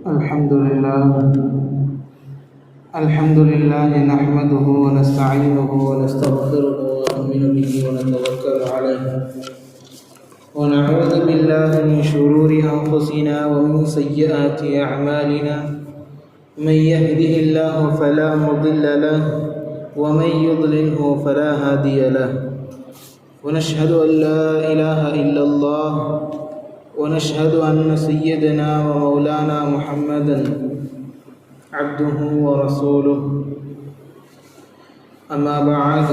الحمد لله نحمده ونستعينه ونستغفره ونؤمن به ونتوكل عليه ونعوذ بالله من شرور أنفسنا ومن سيئات أعمالنا من يهده الله فلا مضل له ومن يضلله فلا هادي له ونشهد أن لا إله إلا الله ونشهد أن سيدنا ومولانا محمدا عبده ورسوله أما بعد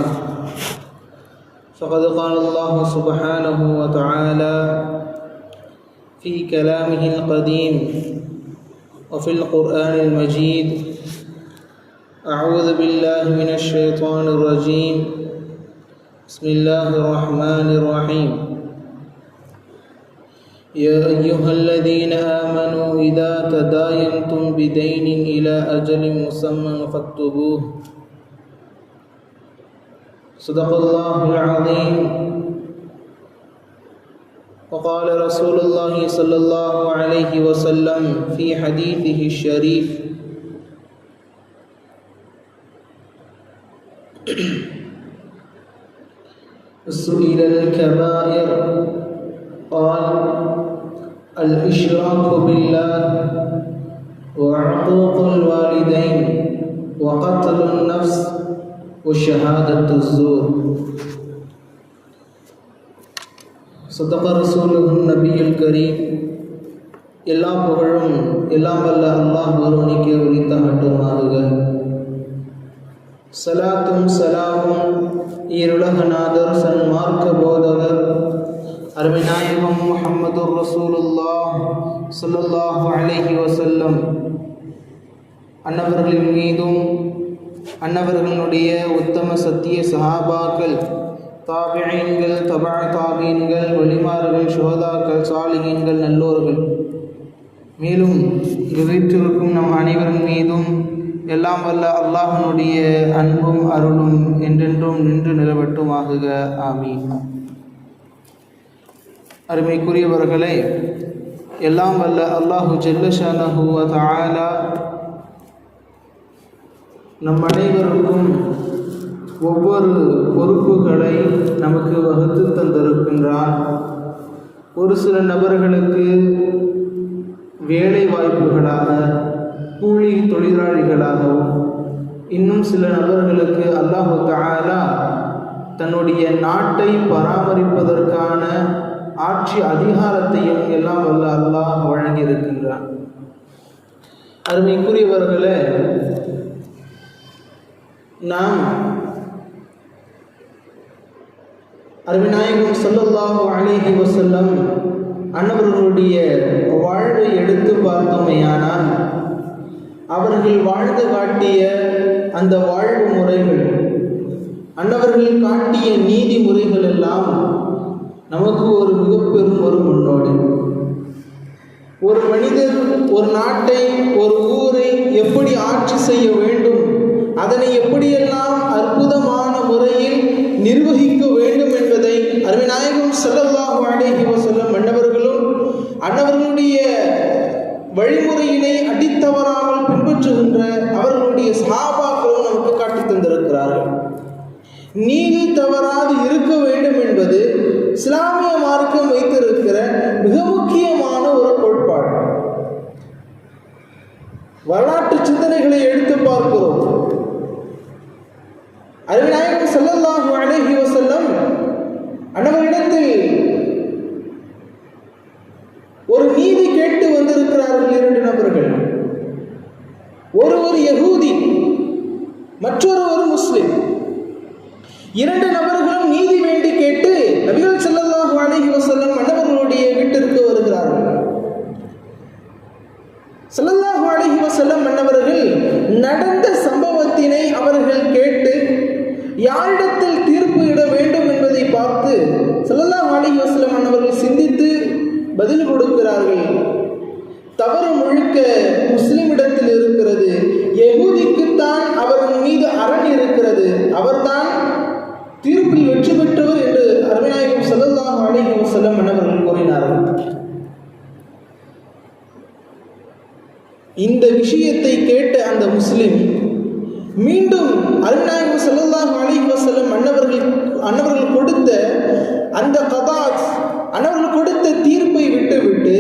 فقد قال الله سبحانه وتعالى في كلامه القديم وفي القرآن المجيد أعوذ بالله من الشيطان الرجيم بسم الله الرحمن الرحيم يا أيها الذين آمنوا إذا تداينتم بدين إلى أجل مسمى فاكتبوه صدق الله العظيم وقال رسول الله صلى الله عليه وسلم في حديثه الشريف سئل الكبائر قال الإشراك بالله وعقوق الوالدين وقتل النفس وشهادة الزور صدق رسوله النبي الكريم எல்லா புகழும் எல்லாம் வல்ல அல்லாஹ் ஒருவனுக்கே உரித்தாகட்டுமாக. சலாத்தும் சலாமும் ஈருலகநாதர் சன்மார்க்க போதகர் அருமைநாயகம் முஹம்மது ரசூலுல்லாஹ் ஸல்லல்லாஹு அலைஹி வஸல்லம் அன்னவர்களின் மீதும் அன்னவர்களுடைய உத்தம சத்திய சஹாபாக்கள் தாபிஈன்கள் தபா தாபீன்கள் வலிமார்கள் ஷுஹதாக்கள் சாலிஹீன்கள் நல்லோர்கள் மேலும் இங்கு வீற்றிருக்கும் நம் அனைவரின் மீதும் எல்லாம் வல்ல அல்லாஹ்வினுடைய அன்பும் அருளும் என்றென்றும் நின்று நிலவட்டுமாகுக. ஆமீன். அருமைக்குரியவர்களே, எல்லாம் வல்ல அல்லாஹு ஜல்ல ஷானஹு வ தஆலா நம் அனைவருக்கும் ஒவ்வொரு பொறுப்புகளை நமக்கு வகுத்து தந்திருக்கின்றான். ஒரு சில நபர்களுக்கு வேலை வாய்ப்புகளாக கூலி தொழிலாளிகளாகவும், இன்னும் சில நபர்களுக்கு அல்லாஹு தஆலா தன்னுடைய நாட்டை பராமரிப்பதற்கான ஆட்சி அதிகாரத்தையும் எல்லாம் வல்ல அல்லாஹ் வழங்கியிருக்கின்றான். அருமைக்குரியவர்களே, நாம் அருமைநாயகம் ஸல்லல்லாஹு அலைஹி வஸல்லம் அன்னவர்களுடைய வாழ்வை எடுத்து பார்த்தோமேயானால் அவர்கள் வாழ்ந்து காட்டிய அந்த வாழ்வு முறைகள், அன்னவர்கள் காட்டிய நீதி முறைகள் எல்லாம் நமக்கு ஒரு மிக பெரும் ஒரு முன்னோடி. ஒரு மனிதர் ஒரு நாட்டை ஒரு ஊரை எப்படி ஆட்சி செய்ய வேண்டும், அதனை எப்படியெல்லாம் அற்புதமான முறையில் நிர்வகிக்க வேண்டும் என்பதை அருமைநாயகம் ஸல்லல்லாஹு அலைஹி வஸல்லம் அன்னவர்களுடைய வழிமுறையினை அடித்தவராமல் பின்பற்றுகின்ற அவர்களுடைய சஹாபாக்களும் நமக்கு காட்டி தந்திருக்கிறார்கள். நீதி தவறாது இருக்க வேண்டும் என்பது இஸ்லாமிய மார்க்கம் வைத்திருக்கிற மிக முக்கியமான ஒரு கோட்பாடு. வரலாற்று சிந்தனைகளை எடுத்து பார்க்கிறோம். அருமைநாயகம் ஸல்லல்லாஹு அலைஹி வஸல்லம் அன்னவரிடத்தில் ஒரு நீதி கேட்டு வந்திருக்கிறார்கள் இரண்டு நபர்கள். ஒருவர் யகூதி, மற்றொருவர் முஸ்லிம். இரண்டு நபர்களும் நீதி வேண்டி கேட்டு நபிகள் ஸல்லல்லாஹு அலைஹி வஸல்லம் அன்னவர்களுடைய வீட்டிற்கு வருகிறார்கள். ஸல்லல்லாஹு அலைஹி வஸல்லம் அன்னவர்கள் நடந்த சம்பவத்தினை அவர்கள் கேட்டு யாரிடத்தில் தீர்ப்பு இட வேண்டும் என்பதை பார்த்து ஸல்லல்லாஹு அலைஹி வஸல்லம் அன்னவர்கள் சிந்தித்து பதில் கொடுக்கிறார்கள். தவறு முழுக்க முஸ்லிமிடத்தில் இருக்கிறது. யகூதிக்குத்தான் அவரின் மீது அரண் இருக்கிறது. அவர்தான் தீர்ப்பில் வெற்றி பெற்றவர் என்று அருமைநாயகம் ஸல்லல்லாஹு அலைஹி வஸல்லம் அன்னவர்கள் கூறினார்கள். இந்த விஷயத்தை கேட்ட அந்த முஸ்லிம் மீண்டும் அருள்நாயகம் ஸல்லல்லாஹு அலைஹி வஸல்லம் அன்னவர்கள் கொடுத்த அந்த கதாத் அன்னவர்கள் கொடுத்த தீர்ப்பை விட்டுவிட்டு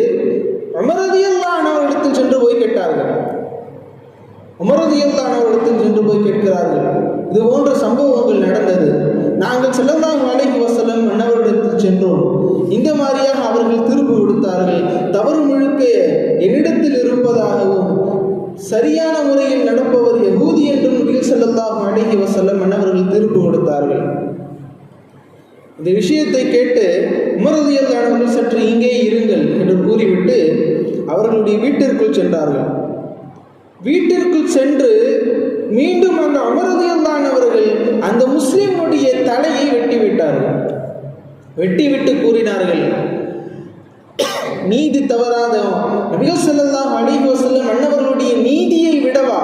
உமர் ரலியல்லாஹு அன்ஹு அவர்களிடத்தில் சென்று போய் கேட்டார்கள். உமர் ரலியல்லாஹு அன்ஹு அவர்களிடத்தில் சென்று போய் கேட்கிறார்கள், இது போன்ற சம்பவங்கள் நடந்தது, நாங்கள் ஸல்லல்லாஹு அலைஹி வஸல்லம் அன்னவர்களிடத்தில் சென்றோம், இந்த மாதிரியாக அவர்கள் தீர்ப்பு கொடுத்தார்கள், தவறு முழுக்க என்னிடத்தில் இருப்பதாகவும் சரியான முறையில் நடப்பவர் யகூதி என்றும் நபிகள் ஸல்லல்லாஹு அலைஹி வஸல்லம் அன்னவர்கள் தீர்ப்பு கொடுத்தார்கள். இந்த விஷயத்தை கேட்டு உமர் ரலியல்லாஹு அன்ஹு சற்று இங்கே இருங்கள் என்று கூறிவிட்டு அவர்களுடைய வீட்டிற்குள் சென்றார்கள். வீட்டிற்குள் சென்று மீண்டும் அந்த உமர் ரலியல்லாஹு அன்ஹு அவர்கள் அந்த முஸ்லிமுடைய தலையை வெட்டிவிட்டார்கள். வெட்டிவிட்டு கூறினார்கள், நீதி தவறாத நபிகள் ஸல்லல்லாஹு அலைஹி வஸல்லம் அன்னவர்களுடைய நீதியை விடவா,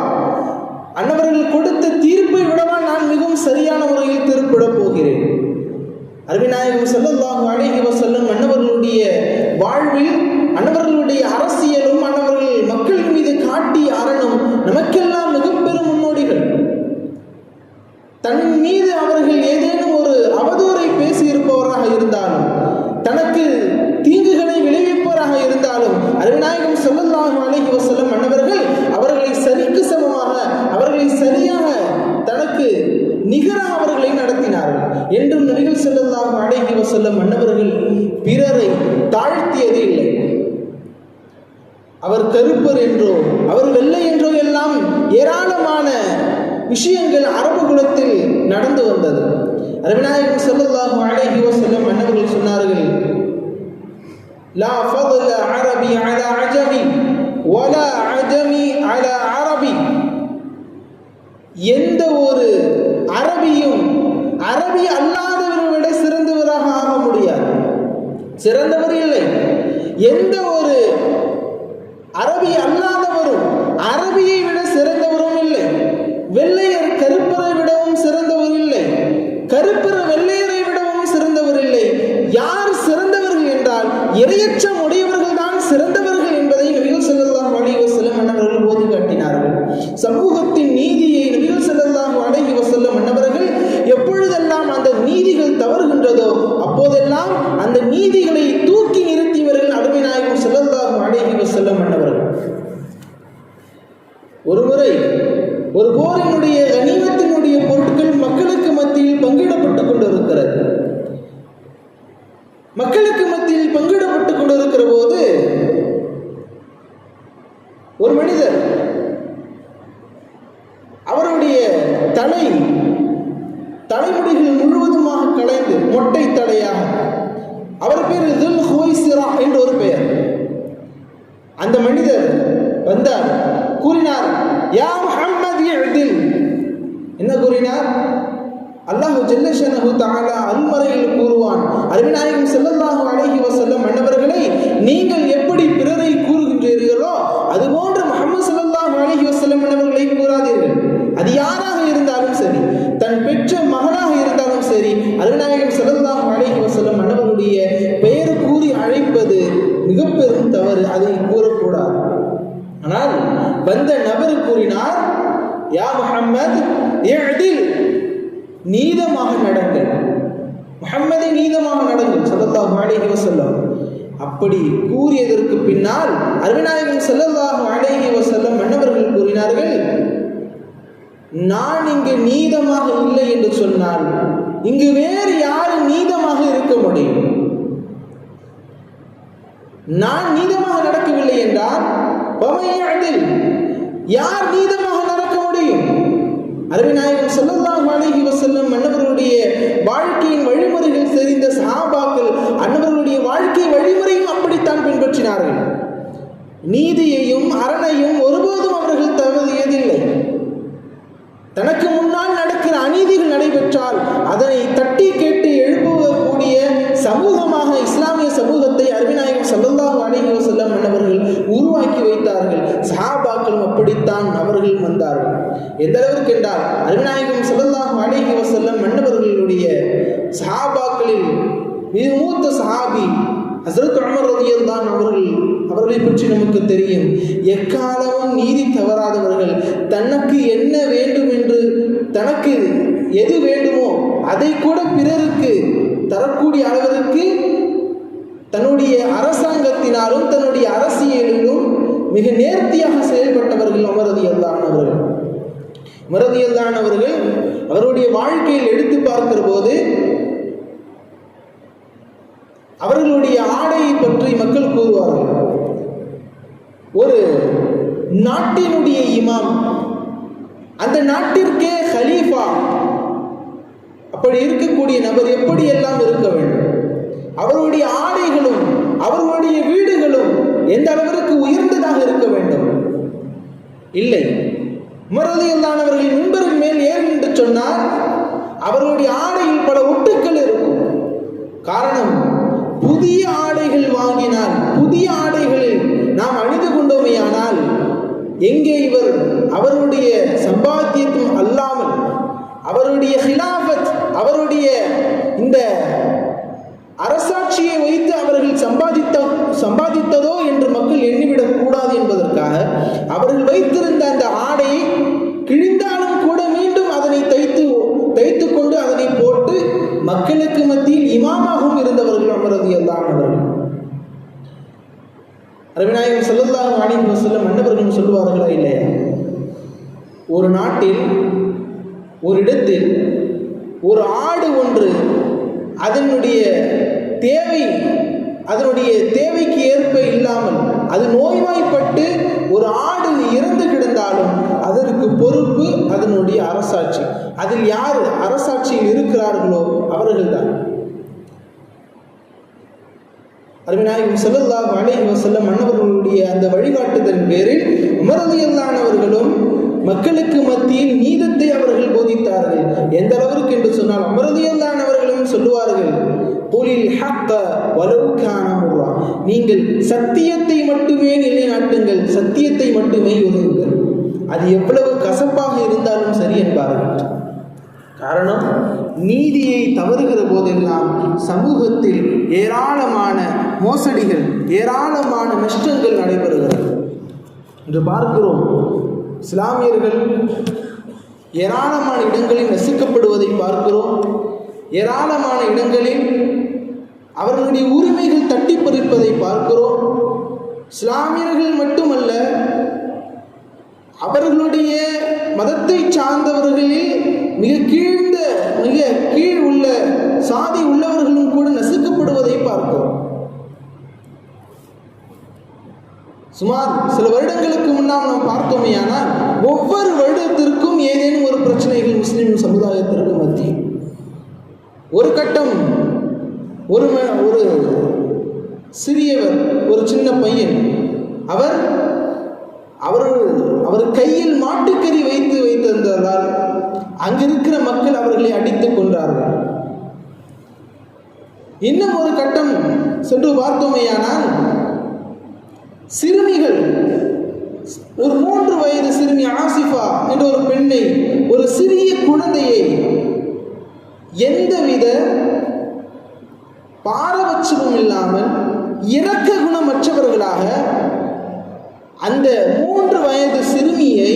அன்னவர்கள் கொடுத்த தீர்ப்பை விடவா நான் மிகவும் சரியான முறையில் தீர்ப்பிடப் போகிறேன். அருமைநாயகம் ஸல்லல்லாஹு அலைஹி வஸல்லம் அன்னவர்களுடைய வாழ்வில் அன்னவர்களுடைய அரசியலும் அன்னவர்கள் மக்கள் மீது காட்டிய அறனும் நமக்கெல்லாம் மிகப்பெரும் முன்னோடிகள். தன் மீது அவர்கள் ஏதேனும் ஒரு அவதூறை பேசியிருப்பவராக இருந்தாலும், தனக்கு தீங்குகளை விளைவிப்பவராக இருந்தாலும் அருமைநாயகம் ஸல்லல்லாஹு அலைஹி வஸல்லம் அன்னவர்கள் அவர்களை சரிக்கு சமமாக, அவர்களை சரியாக தனக்கு நிகராக அவர்களை நடத்தினார்கள். என்றும் நபிகள் ஸல்லல்லாஹு அலைஹி வஸல்லம் அன்னவர்கள் பிறரை தாழ்த்தியது இல்லை. அவர் கருப்பர் என்றோ அவர் வெள்ளை என்றோ எல்லாம் ஏராளமான விஷயங்கள் அரபு குலத்தில் நடந்து வந்தது. அருமைநாயகம் ஸல்லல்லாஹு அலைஹி வஸல்லம் அன்னவர்கள் சொன்னார்கள், லா ஃபضل அரபி அலா அஜமி வலா அஜமி அலா அரபி. எந்த ஒரு அரபியும் அரபி அல்லாதவரை விட சிறந்தவராக ஆக முடியாது, சிறந்தவர் இல்லை. எந்த ஒரு அரபி அல்லாதவரும் அரபியை விட சிறந்தவரும் இல்லை. வெள்ளையர் கருப்பரை விடவும் சிறந்தவர் இல்லை, கருப்பர் வெள்ளையரை விடவும் சிறந்தவர் இல்லை. யார் சிறந்தவர்கள் என்றால் இரையச்சம் உடையவர்கள் தான் சிறந்தவர்கள் என்பதை நபிகள் ஸல்லல்லாஹு அலைஹி வஸல்லம் அன்னவர்கள் போதி காட்டினார்கள். சமூகத்தின் நீதியை நபிகள் ஸல்லல்லாஹு அலைஹி வஸல்லம் அன்னவர்கள் எப்பொழுதெல்லாம் அந்த நீதிகள் தவறுகின்றதோ அப்போதெல்லாம் அந்த நீதிகளை தூக்கி நிறுத்தியவர்கள் அருமைநாயகம் ஸல்லல்லாஹு அலைஹி வஸல்லம் அன்னவர்கள். ஒருமுறை ஒரு போரினுடைய கனிமத்தினுடைய பொருட்கள் மக்களுக்கு மத்தியில் பங்கிடப்பட்டுக் கொண்டிருக்கிறது. மக்களுக்கு மத்தியில் பங்கிடப்பட்டுக் கொண்டிருக்கிற போது ஒரு மனிதர் அவருடைய தலைமுடிகள் முழுவதுமாக கலைந்து மொட்டை தலையாக, அவர் பேர் துல் ஹுவைசிரா என்று ஒரு பெயர். அந்த மனிதர் வந்தார், கூறினார், யா முஹம்மது இஅ்தில். என்ன கூறினார்? அல்லாஹ் ஜல்ல ஷஅனஹு தஆலா அல்மறையில் கூறுவான், அருமைநாயகம் ஸல்லல்லாஹு அலைஹி வஸல்லம் அன்னவர்களை நீங்கள் எப்படி பிறரை கூறுகின்றீர்களோ அதுபோன்று முஹம்மது ஸல்லல்லாஹு அலைஹி வஸல்லம் அன்னவர்களை கூறாதீர்கள். அது யாராக இருந்தாலும் சரி, தன் பெற்ற மகனாக இருந்தாலும் சரி, அருமைநாயகம் ஸல்லல்லாஹு அலைஹி வஸல்லம் அன்னவர்களுடைய பெயர் கூறி அழைப்பது மிக பெரும் தவறு, அதை கூறக்கூடாது. ஆனால் வந்த நபர் கூறினார், யா முஹம்மது இஅ்தில், நீதமாக நடங்கள், முஹம்மதை நீதமாக நடங்கள் ஸல்லல்லாஹு அலைஹி வஸல்லம். அப்படி கூறியதற்கு பின்னால் அருமைநாயகம் ஸல்லல்லாஹு அலைஹி வஸல்லம் அன்னவர்கள் கூறினார்கள், நான் இங்கு நீதமாக இல்லை என்று சொன்னால் இங்கு வேறு யாரு நீதமாக இருக்க முடியும்? நான் நீதமாக நடக்கவில்லை என்றால் யார் நீதமாக நடக்க முடியும்? அருமைநாயகம் ஸல்லல்லாஹு அலைஹி வஸல்லம் அன்னவர்களுடைய வாழ்க்கையின் வழிமுறைகள் தெரிந்த சஹாபாக்கள் அன்னவர்களுடைய வாழ்க்கை வழிமுறையும் அப்படித்தான் பின்பற்றினார்கள். நீதியையும் அறனையும் ஒருபோதும் அவர்கள் தவறியதில்லை. தனக்கு முன்னால் நடக்கிற அநீதிகள் நடைபெற்றால் அதனை தட்டி கேட்டு எழுப்பக்கூடிய சமூகமாக இஸ்லாமிய சமூகத்தை அருமைநாயகம் ஸல்லல்லாஹு அலைஹி வஸல்லம் அன்னவர்கள் உருவாக்கி வைத்தார்கள். சஹாபாக்களும் அப்படித்தான் அவர்கள் வந்தார்கள். எந்த அளவிற்கு என்றால் அருமைநாயகம் ஸல்லல்லாஹு அலைஹி வஸல்லம் அன்னவர்களுடைய சஹாபாக்களில் மிக மூத்த சஹாபி ஹஸ்ரத் உமர் ரலியல்லாஹு அவர்களை பற்றி நமக்கு தெரியும். எக்காலமும் நீதி தவறாதவர்கள். தனக்கு என்ன வேண்டும் என்று, தனக்கு எது வேண்டுமோ அதை கூட பிறருக்கு தரக்கூடிய அளவிற்கு தன்னுடைய அரசாங்கத்தினாலும் தன்னுடைய அரசியலிலும் மிக நேர்த்தியாக செயல்பட்டவர்கள் உமர் ரலியல்லாஹு அவர்கள். உமர் ரலியல்லாஹு அவர்கள் அவருடைய வாழ்க்கையில் எடுத்து பார்க்கிற போது அவர்களுடைய ஆடையை பற்றி மக்கள் கூறுவார்கள். ஒரு நாட்டினுடைய இமாம், அந்த நாட்டிற்கே ஹலீஃபா, அப்படி இருக்கக்கூடிய நபர் எப்படியெல்லாம் இருக்க வேண்டும், அவருடைய ஆடைகளும் அவர்களுடைய வீடுகளும் எந்த அளவிற்கு உயர்ந்ததாக இருக்க வேண்டும். இல்லை, உமர் ரலியல்லாஹு அவர்கள் மிம்பரின் மேல் ஏறி என்று சொன்னால் அவர்களுடைய ஆடையில் பல ஒட்டுக்கள் இருக்கும். காரணம், புதிய ஆடைகள் வாங்கினால், புதிய ஆடைகளில் நாம் அணிந்து கொண்டோமையானால் எங்கே இவர் அவருடைய சம்பாத்தியத்தும் அல்லாமல் அவருடைய ஹிலாஃபத், அவருடைய இந்த அரசாட்சியை வைத்து அவர்கள் சம்பாதித்ததோ என்று மக்கள் எண்ணிவிடக் கூடாது என்பதற்காக அவர்கள் வைத்திருந்த அந்த ஆடையை கிழிந்தாலும் கூட மீண்டும் அதனை தைத்து கொண்டு அதனை போட்டு மக்களுக்கு மத்தியில் இமாமாகவும் இருந்தவர்கள் உமர் ரலியல்லாஹு அவர்கள். நபிநாயகம் ஸல்லல்லாஹு அலைஹி வஸல்லம் மன்னவர்கள் சொல்வார்களா இல்லையா, ஒரு நாட்டில் ஒரு இடத்தில் ஒரு ஆடு ஒன்று அதனுடைய தேவைக்கு ஏற்ப இல்லாமல் அது நோய்வாய்ப்பட்டு ஒரு ஆடு இறந்து கிடந்தாலும் அதற்கு பொறுப்பு அதனுடைய அரசாட்சி. அதில் யார் அரசாட்சியில் இருக்கிறார்களோ அவர்கள்தான். நபிநாயகம் ஸல்லல்லாஹு அலைஹி வஸல்லம் மன்னவர்களுடைய அந்த வழிகாட்டுதல் பேரில் உமர் ரலியல்லாஹு அவர்களும் மக்களுக்கு மத்தியில் நீதத்தை அவர்கள் போதித்தார்கள். எந்த அளவிற்கு என்று சொன்னால் உமர் ரலியல்லாஹு அவர்களும் சொல்லுவார்கள், குலில் ஹக்க வலவ் கான முர்ரா, நீங்கள் சத்தியத்தை மட்டுமே நிலைநாட்டுங்கள், சத்தியத்தை மட்டுமே உணருங்கள், அது எவ்வளவு கசப்பாக இருந்தாலும் சரி என்பார்கள். காரணம், நீதியை தவறுகிற போதெல்லாம் சமூகத்தில் ஏராளமான மோசடிகள், ஏராளமான நஷ்டங்கள் நடைபெறுகிறது என்று பார்க்கிறோம். இஸ்லாமியர்கள் ஏராளமான இடங்களில் நசுக்கப்படுவதை பார்க்கிறோம். ஏராளமான இடங்களில் அவர்களுடைய உரிமைகள் தட்டி பறிப்பதை பார்க்கிறோம். இஸ்லாமியர்கள் மட்டுமல்ல, அவர்களுடைய மதத்தை சார்ந்தவர்களில் மிக கீழ் உள்ள சாதி உள்ளவர்களும் கூட நசுக்கப்படுவதை பார்க்கிறோம். சுமார் சில வருடங்களுக்கு முன்னால் நாம் பார்த்தோமேயானால் ஒவ்வொரு வருடத்திற்கும் ஏதேனும் ஒரு பிரச்சனைகள் முஸ்லிம் சமுதாயத்திற்கு மத்தியில். ஒரு கட்டம் ஒரு சிறியவர், ஒரு சின்ன பையன், அவர் கையில் மாட்டுக்கறி வைத்திருந்ததால் அங்கிருக்கிற மக்கள் அவர்களை அடித்துக் கொண்டார்கள். இன்னும் ஒரு கட்டம் சென்று பார்த்தோமேயானால் சிறுமிகள், ஒரு 3 வயது சிறுமி ஆசிஃபா என்ற ஒரு பெண்ணை, ஒரு சிறிய குழந்தையை எந்தவித பாரபட்சமும் இல்லாமல் இரக்க குணமற்றவர்களாக அந்த 3 வயது சிறுமியை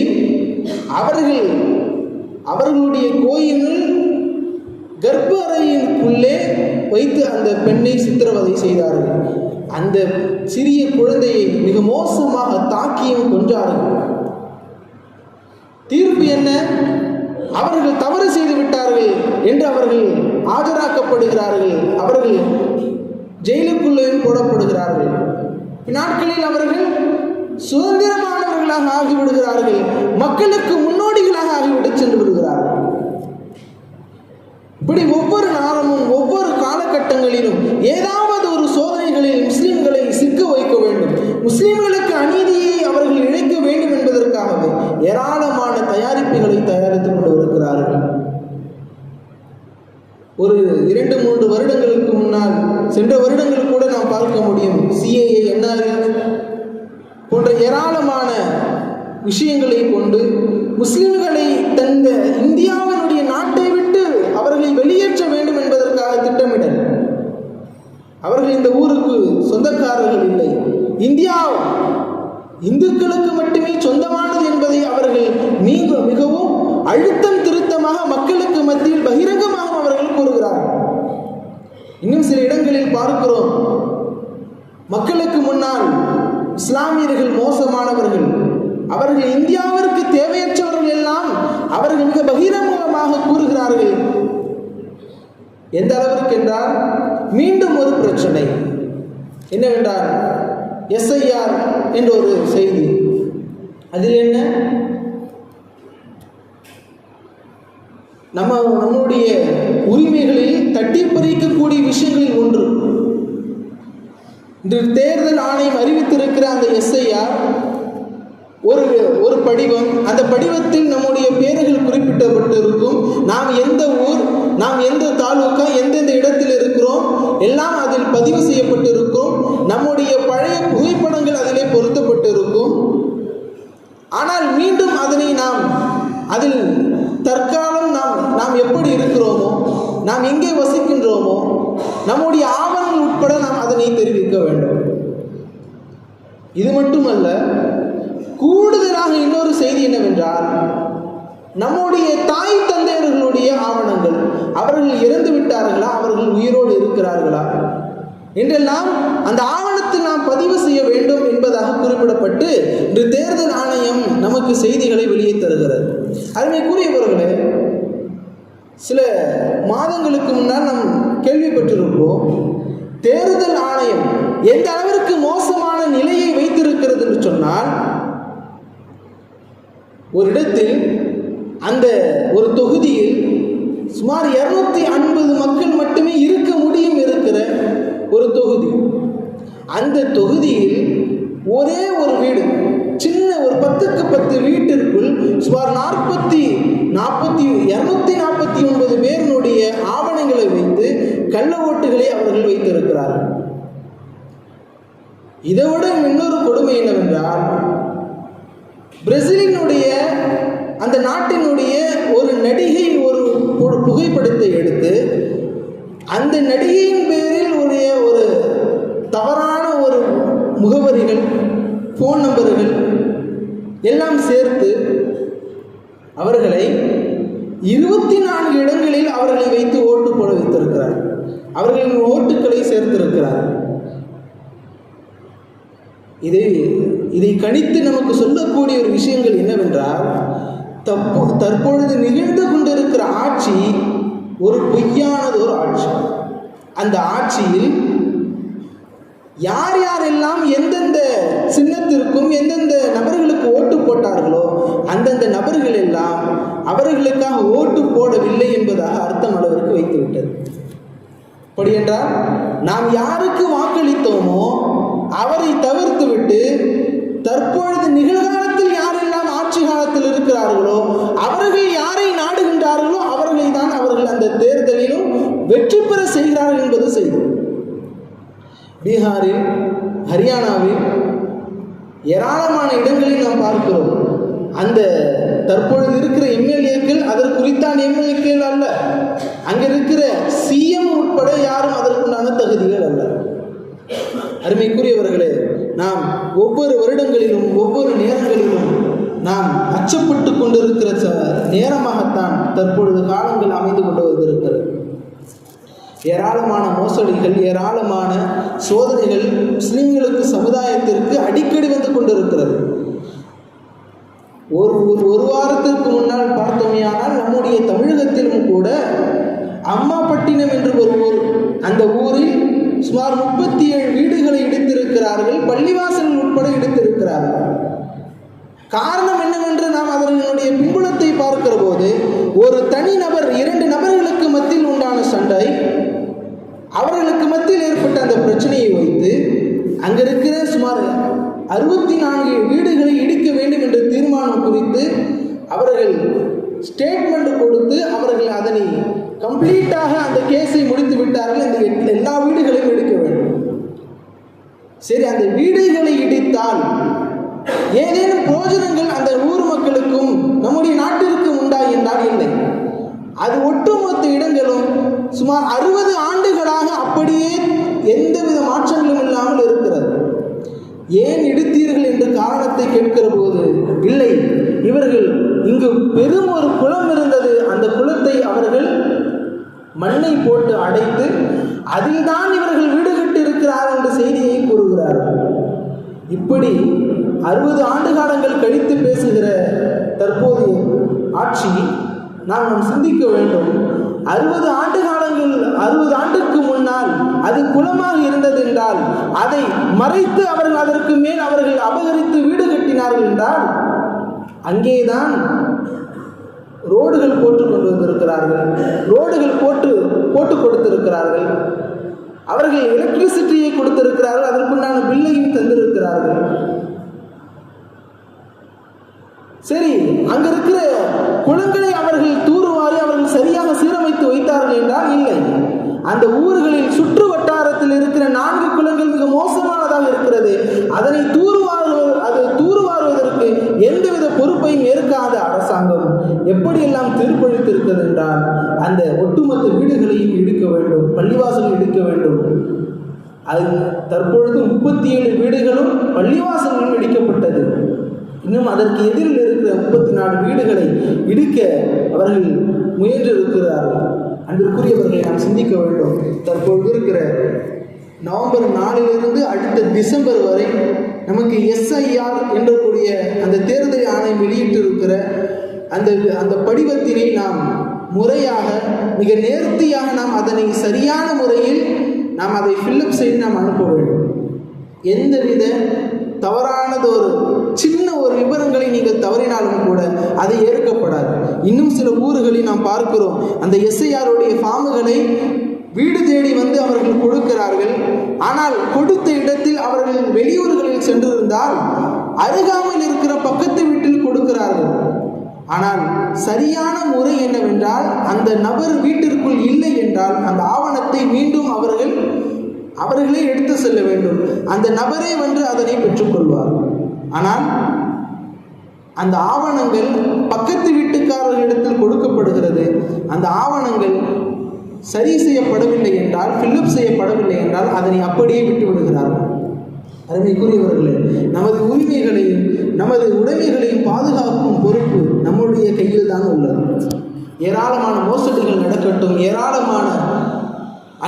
அவர்களுடைய கோயிலில் கர்ப்ப அறையினுக்குள்ளே வைத்து அந்த பெண்ணை சித்திரவதை செய்தார்கள். அந்த சிறிய குழந்தையை மிக மோசமாக தாக்கியும் கொன்றார்கள். தீர்ப்பு என்ன? அவர்கள் தவறு செய்து விட்டார்கள் என்று அவர்கள் ஆஜராக்கப்படுகிறார்கள். அவர்கள் ஜெயிலுக்குள்ளே போடப்படுகிறார்கள். பின்னாட்களில் அவர்கள் சுதந்திரமானவர்களாக ஆகிவிடுகிறார்கள். மக்களுக்கு முன்னோடிகளாக ஆகிவிட்டு சென்று விடுகிறார்கள். இப்படி ஒவ்வொரு நாளமும் ஒவ்வொரு காலகட்டங்களிலும் ஏதாவது ஒரு சோதனைகளில் முஸ்லிம்களை சிக்க வைக்க வேண்டும், முஸ்லிம்களுக்கு அநீதியை அவர்கள் இழைக்க வேண்டும் என்பதற்காகவே ஏராளமான தயாரிப்புகளை தயாரித்துக் கொண்டு வருகிறார்கள். ஒரு 2-3 வருடங்களுக்கு முன்னால், சென்ற வருடங்கள் கூட நாம் பார்க்க முடியும், CAA, NRF போன்ற ஏராளமான விஷயங்களை கொண்டு முஸ்லிம்களை தந்த இந்தியாவினுடைய நாட்டை விட்டு அவர்களை வெளியேற்ற வேண்டும் என்பதற்காக திட்டமிடல். அவர்கள் இந்த ஊருக்கு சொந்தக்காரர்கள் இல்லை. இந்தியா இந்துக்களுக்கு மட்டுமே சொந்தமானது என்பதை அவர்கள் மிகவும் அழுத்தம் திருத்தமாக மக்களுக்கு மத்தியில் பகிரங்கமாக அவர்கள் கூறுகிறார்கள். இன்னும் சில இடங்களில் பார்க்கிறோம், மக்களுக்கு முன்னால் இஸ்லாமியர்கள் மோசமானவர்கள், அவர்கள் இந்தியாவிற்கு தேவையற்றவர்கள் எல்லாம் அவர்கள் மிக பகிரங்கமாக கூறுகிறார்கள். எந்த அளவிற்கு என்றால், மீண்டும் ஒரு பிரச்சனை என்னவென்றால் எஸ்ஐஆர் என்ற ஒரு செய்தி. அதில் என்ன, நம்முடைய உரிமைகளில் தட்டி பறிக்கக்கூடிய விஷயங்களில் ஒன்று. இன்று தேர்தல் ஆணையம் அறிவித்திருக்கிற அந்த எஸ்ஐஆர் ஒரு படிவம். அந்த படிவத்தில் நம்முடைய பெயர்கள் குறிப்பிட்டப்பட்டு இருக்கும். நாம் எந்த ஊர், நாம் எந்த தாலுகா, எந்தெந்த இடத்தில் இருக்கிறோம் எல்லாம் அதில் பதிவு செய்யப்பட்டு இருக்கும். நம்முடைய பழைய புகைப்படங்கள் அதிலே பொருத்தப்பட்டு இருக்கும். ஆனால் மீண்டும் அதனை அதில் தற்காலம் நாம் எப்படி இருக்கிறோமோ, நாம் எங்கே வசிக்கின்றோமோ, நம்முடைய ஆவணங்கள் உட்பட நாம் அதனை தெரிவிக்க வேண்டும். இது மட்டுமல்ல, கூடுதலாக இன்னொரு செய்தி என்னவென்றால், நம்முடைய தாய் தந்தையர்களுடைய ஆவணங்கள், அவர்கள் இறந்து விட்டார்களா, அவர்கள் உயிரோடு இருக்கிறார்களா என்றெல்லாம் அந்த ஆவணத்தில் நாம் பதிவு செய்ய வேண்டும் என்பதாக குறிப்பிடப்பட்டு இன்று தேர்தல் ஆணையம் நமக்கு செய்திகளை வெளியே தருகிறது. அருமைக்குரியவர்களே, சில மாதங்களுக்கு முன்னால் நாம் கேள்விப்பட்டிருப்போம், தேர்தல் ஆணையம் எந்த அளவிற்கு மோசமான நிலையை வைத்திருக்கிறது என்று சொன்னால், ஒரு இடத்தில் அந்த ஒரு தொகுதியில் சுமார் 250 மக்கள் மட்டுமே இருக்க முடியும் இருக்கிற ஒரு தொகுதி. அந்த தொகுதியில் ஒரே ஒரு வீடு, சின்ன ஒரு 10க்கு 10 வீட்டிற்குள் சுமார் 249 பேருடைய ஆவணங்களை வைத்து கள்ள ஓட்டுகளை அவர்கள் வைத்திருக்கிறார்கள். இதைவிட இன்னொரு கொடுமை என்னவென்றால், பிரேசிலினுடைய அந்த நாட்டினுடைய ஒரு நடிகை ஒரு புகைப்படத்தை எடுத்து அந்த நடிகையின் பேரில் ஒரு தவறான ஒரு முகவரிகள், ஃபோன் நம்பர்கள் எல்லாம் சேர்த்து அவர்களை 24 இடங்களில் அவர்களை வைத்து ஓட்டு போட வைத்திருக்கிறார். அவர்களின் ஓட்டுக்களை சேர்த்திருக்கிறார். இதை கணித்து நமக்கு சொல்லக்கூடிய ஒரு விஷயங்கள் என்னவென்றால், தற்பொழுது நிகழ்ந்து கொண்டிருக்கிற ஆட்சி ஒரு பொய்யானது ஒரு ஆட்சி. அந்த ஆட்சியில் யார் யாரெல்லாம் எந்தெந்த சின்னத்திற்கும் எந்தெந்த நபர்களுக்கு ஓட்டு போட்டார்களோ அந்தந்த நபர்கள் எல்லாம் அவர்களுக்காக ஓட்டு போடவில்லை என்பதாக அர்த்தம் அளவிற்கு வைத்துவிட்டது. அப்படி என்றால், நாம் யாருக்கு வாக்களித்தோமோ அவரை தவிர்த்து விட்டு தற்பொழுது நிகழ்காலத்தில் யாரெல்லாம் ஆட்சி காலத்தில் இருக்கிறார்களோ அவர்கள் யாரை நாடுகின்றார்களோ அவர்களை தான் அவர்கள் அந்த தேர்தலிலும் வெற்றி பெற செய்கிறார்கள் என்பது செய்தி. பீகாரில், ஹரியானாவில் ஏராளமான இடங்களில் நாம் பார்க்கிறோம். அந்த தற்பொழுது இருக்கிற எம்எல்ஏக்கள் அதற்குறித்தான எம்எல்ஏக்கள் அல்ல, அங்கே இருக்கிற சிஎம் உட்பட யாரும் அதற்குண்டான தகுதிகள் அல்ல. அருமைக்குரியவர்களே, நாம் ஒவ்வொரு வருடங்களிலும் ஒவ்வொரு நேரங்களிலும் நாம் அச்சப்பட்டு கொண்டிருக்கிற நேரமாகத்தான் தற்பொழுது காலங்கள் அமைந்து கொண்டு வந்திருக்கிறது. ஏராளமான மோசடிகள், ஏராளமான சோதனைகள் முஸ்லிம்களுக்கு, சமுதாயத்திற்கு அடிக்கடி வந்து கொண்டிருக்கிறது. ஒரு வாரத்திற்கு முன்னால் பார்த்தோமேயானால் நம்முடைய தமிழகத்திலும் கூட அம்மாப்பட்டினம் என்று ஒரு ஊர், அந்த ஊரில் சுமார் 37 வீடுகளை இடித்திருக்கிறார்கள், பள்ளிவாசல் உட்பட இடித்திருக்கிறார்கள். காரணம் என்னவென்று நாம் அதனுடைய பின்புலத்தை பார்க்கிற போது, ஒரு தனி நபர் 2 நபர்களுக்கு மத்தியில் உண்டான சண்டை, அவர்களுக்கு மத்தியில் ஏற்பட்ட அந்த பிரச்சனையை வைத்து அங்கிருக்கிற சுமார் 64 வீடுகளை இடிக்க வேண்டும் என்ற தீர்மானம் குறித்து அவர்கள் ஸ்டேட்மெண்ட் கொடுத்து அவர்கள் அதனை கம்ப்ளீட்டாக அந்த கேஸை முடித்து விட்டார்கள். இந்த எல்லா வீடுகளையும் இடிக்க வேண்டும். சரி, அந்த வீடுகளை இடித்தால் ஏதேனும் பிரயோஜனங்கள் அந்த ஊர் மக்களுக்கும் நம்முடைய நாட்டிற்கு உண்டா என்றால் இல்லை. அது ஒட்டுமொத்த இடங்களும் சுமார் 60 ஆண்டுகளாக அப்படியே எந்தவித மாற்றங்களும் இல்லாமல் ஏன் இடித்தீர்கள் என்ற காரணத்தை கேட்கிற போது, இல்லை, இவர்கள் இங்கு பெரும் ஒரு குளம் இருந்தது, அந்த குளத்தை அவர்கள் மண்ணை போட்டு அடைத்து அதில் தான் இவர்கள் வீடு கட்டி இருக்கிறார்கள் என்ற செய்தியை கூறுகிறார்கள். இப்படி 60 ஆண்டு காலங்கள் கழித்து பேசுகிற தற்போதைய ஆட்சி நாம் சிந்திக்க வேண்டும். 60 ஆண்டு காலங்கள் 60 ஆண்டுக்கு முன்னால் அது குளமாக இருந்தது என்றால் அதை மறைத்து அவர்கள் அதற்கு மேல் அவர்கள் அபகரித்து வீடு கட்டினார்கள் என்றால் அங்கேதான் ரோடுகள் போட்டு கொண்டு வந்திருக்கிறார்கள், ரோடுகள் போட்டு கொடுத்திருக்கிறார்கள், அவர்கள் எலக்ட்ரிசிட்டியை கொடுத்திருக்கிறார்கள், அதற்குண்டான பில்லையும் தந்திருக்கிறார்கள். சரி, அங்க இருக்கிற குளங்களை அவர்கள் தூர்வாரி அவர்கள் சரியாக சீரமைத்து வைத்தார்கள் என்றால் இல்லை. அந்த ஊர்களில் சுற்று வட்டாரத்தில் இருக்கிற 4 குளங்கள் மிக மோசமானதாக இருக்கிறது. அதனை தூர்வாருவதற்கு எந்தவித பொறுப்பையும் ஏற்காத அரசாங்கம் எப்படியெல்லாம் தீர்ப்பளித்திருக்கிறது என்றால் அந்த ஒட்டுமொத்த வீடுகளையும் இடிக்க வேண்டும், பள்ளிவாசல் இடிக்க வேண்டும். அது தற்பொழுது 37 வீடுகளும் பள்ளிவாசல்களும் இடிக்கப்பட்டது. இன்னும் அதற்கு எதிரில் இருக்கிற 34 வீடுகளை இடிக்க அவர்கள் முயன்றிருக்கிறார்கள். அன்பிற்குரியவர்களை நாம் சிந்திக்க வேண்டும். தற்பொழுது இருக்கிற நவம்பர் 4 அடுத்த டிசம்பர் வரை நமக்கு SIR என்றக்கூடிய அந்த தேர்தல் ஆணையம் வெளியிட்டிருக்கிற அந்த படிவத்தினை நாம் முறையாக மிக நேர்த்தியாக நாம் அதனை சரியான முறையில் நாம் அதை ஃபில்லப் செய்து நாம் அனுப்ப வேண்டும். எந்தவித தவறானதொரு சின்ன ஒரு விவரங்களை நீங்கள் தவறினாலும் கூட அது ஏற்கப்படாது. இன்னும் சில ஊர்களில் நாம் பார்க்கிறோம், அந்த SIR-உடைய ஃபார்முகளை வீடு தேடி வந்து அவர்கள் கொடுக்கிறார்கள். ஆனால் கொடுத்த இடத்தில் அவர்கள் வெளியூர்களில் சென்றிருந்தால் அருகாமையில் இருக்கிற பக்கத்து வீட்டில் கொடுக்கிறார்கள். ஆனால் சரியான முறை என்னவென்றால் அந்த நபர் வீட்டிற்குள் இல்லை என்றால் அந்த ஆவணத்தை மீண்டும் அவர்களே எடுத்து செல்ல வேண்டும். அந்த நபரே வந்து அதனை பெற்றுக்கொள்வார். ஆனால் அந்த ஆவணங்கள் பக்கத்து வீட்டுக்காரர்களிடத்தில் கொடுக்கப்படுகிறது. அந்த ஆவணங்கள் சரி செய்யப்படவில்லை என்றால், ஃபில்லப் செய்யப்படவில்லை என்றால் அதனை அப்படியே விட்டு விடுகிறார்கள். அருமைக்குரியவர்களே, நமது உரிமைகளையும் நமது உடைமைகளையும் பாதுகாக்கும் பொறுப்பு நம்முடைய கையில் தான் உள்ளது. ஏராளமான மோசடிகள் நடக்கட்டும், ஏராளமான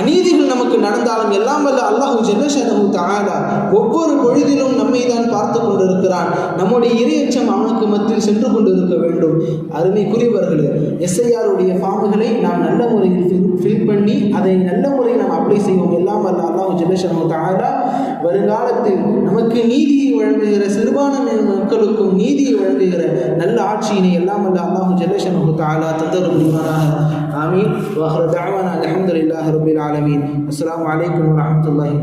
அநீதிகள் நமக்கு நடந்தாலும் எல்லாம் வல்ல அல்லாஹ் ஜல்ல ஷஅனஹு தஆலா ஒவ்வொரு பொழுதிலும் நம்மை தான் பார்த்து கொண்டிருக்கிறான். நம்முடைய இறையச்சம் அவனுக்கு மத்தியில் சென்று கொண்டிருக்க வேண்டும். அருமைக்குரியவர்களே, SIR-உடைய ஃபார்முகளை நாம் நல்ல முறையில் ஃபில் பண்ணி அதை நல்ல முறையில் நாம் அப்ளை செய்வோம். எல்லாம் வல்ல அல்லாஹ் ஜல்ல ஷஅனஹு தஆலா வருங்காலத்தில் நமக்கு நீதியை வழங்குகிற சிறுபான்மை மக்களுக்கும் நீதியை வழங்குகிற நல்ல ஆட்சியினை எல்லாம் வல்ல அல்லாஹ் ஜல்ல ஷஅனஹு தஆலா தந்தர முடிவானாக. ஆமீன். வஆஹிரு தஅவானா அல்ஹம்துலில்லாஹி ரப்பில் ஆலமீன். அஸ்ஸலாமு அலைக்கும் வரஹ்மத்துல்லாஹி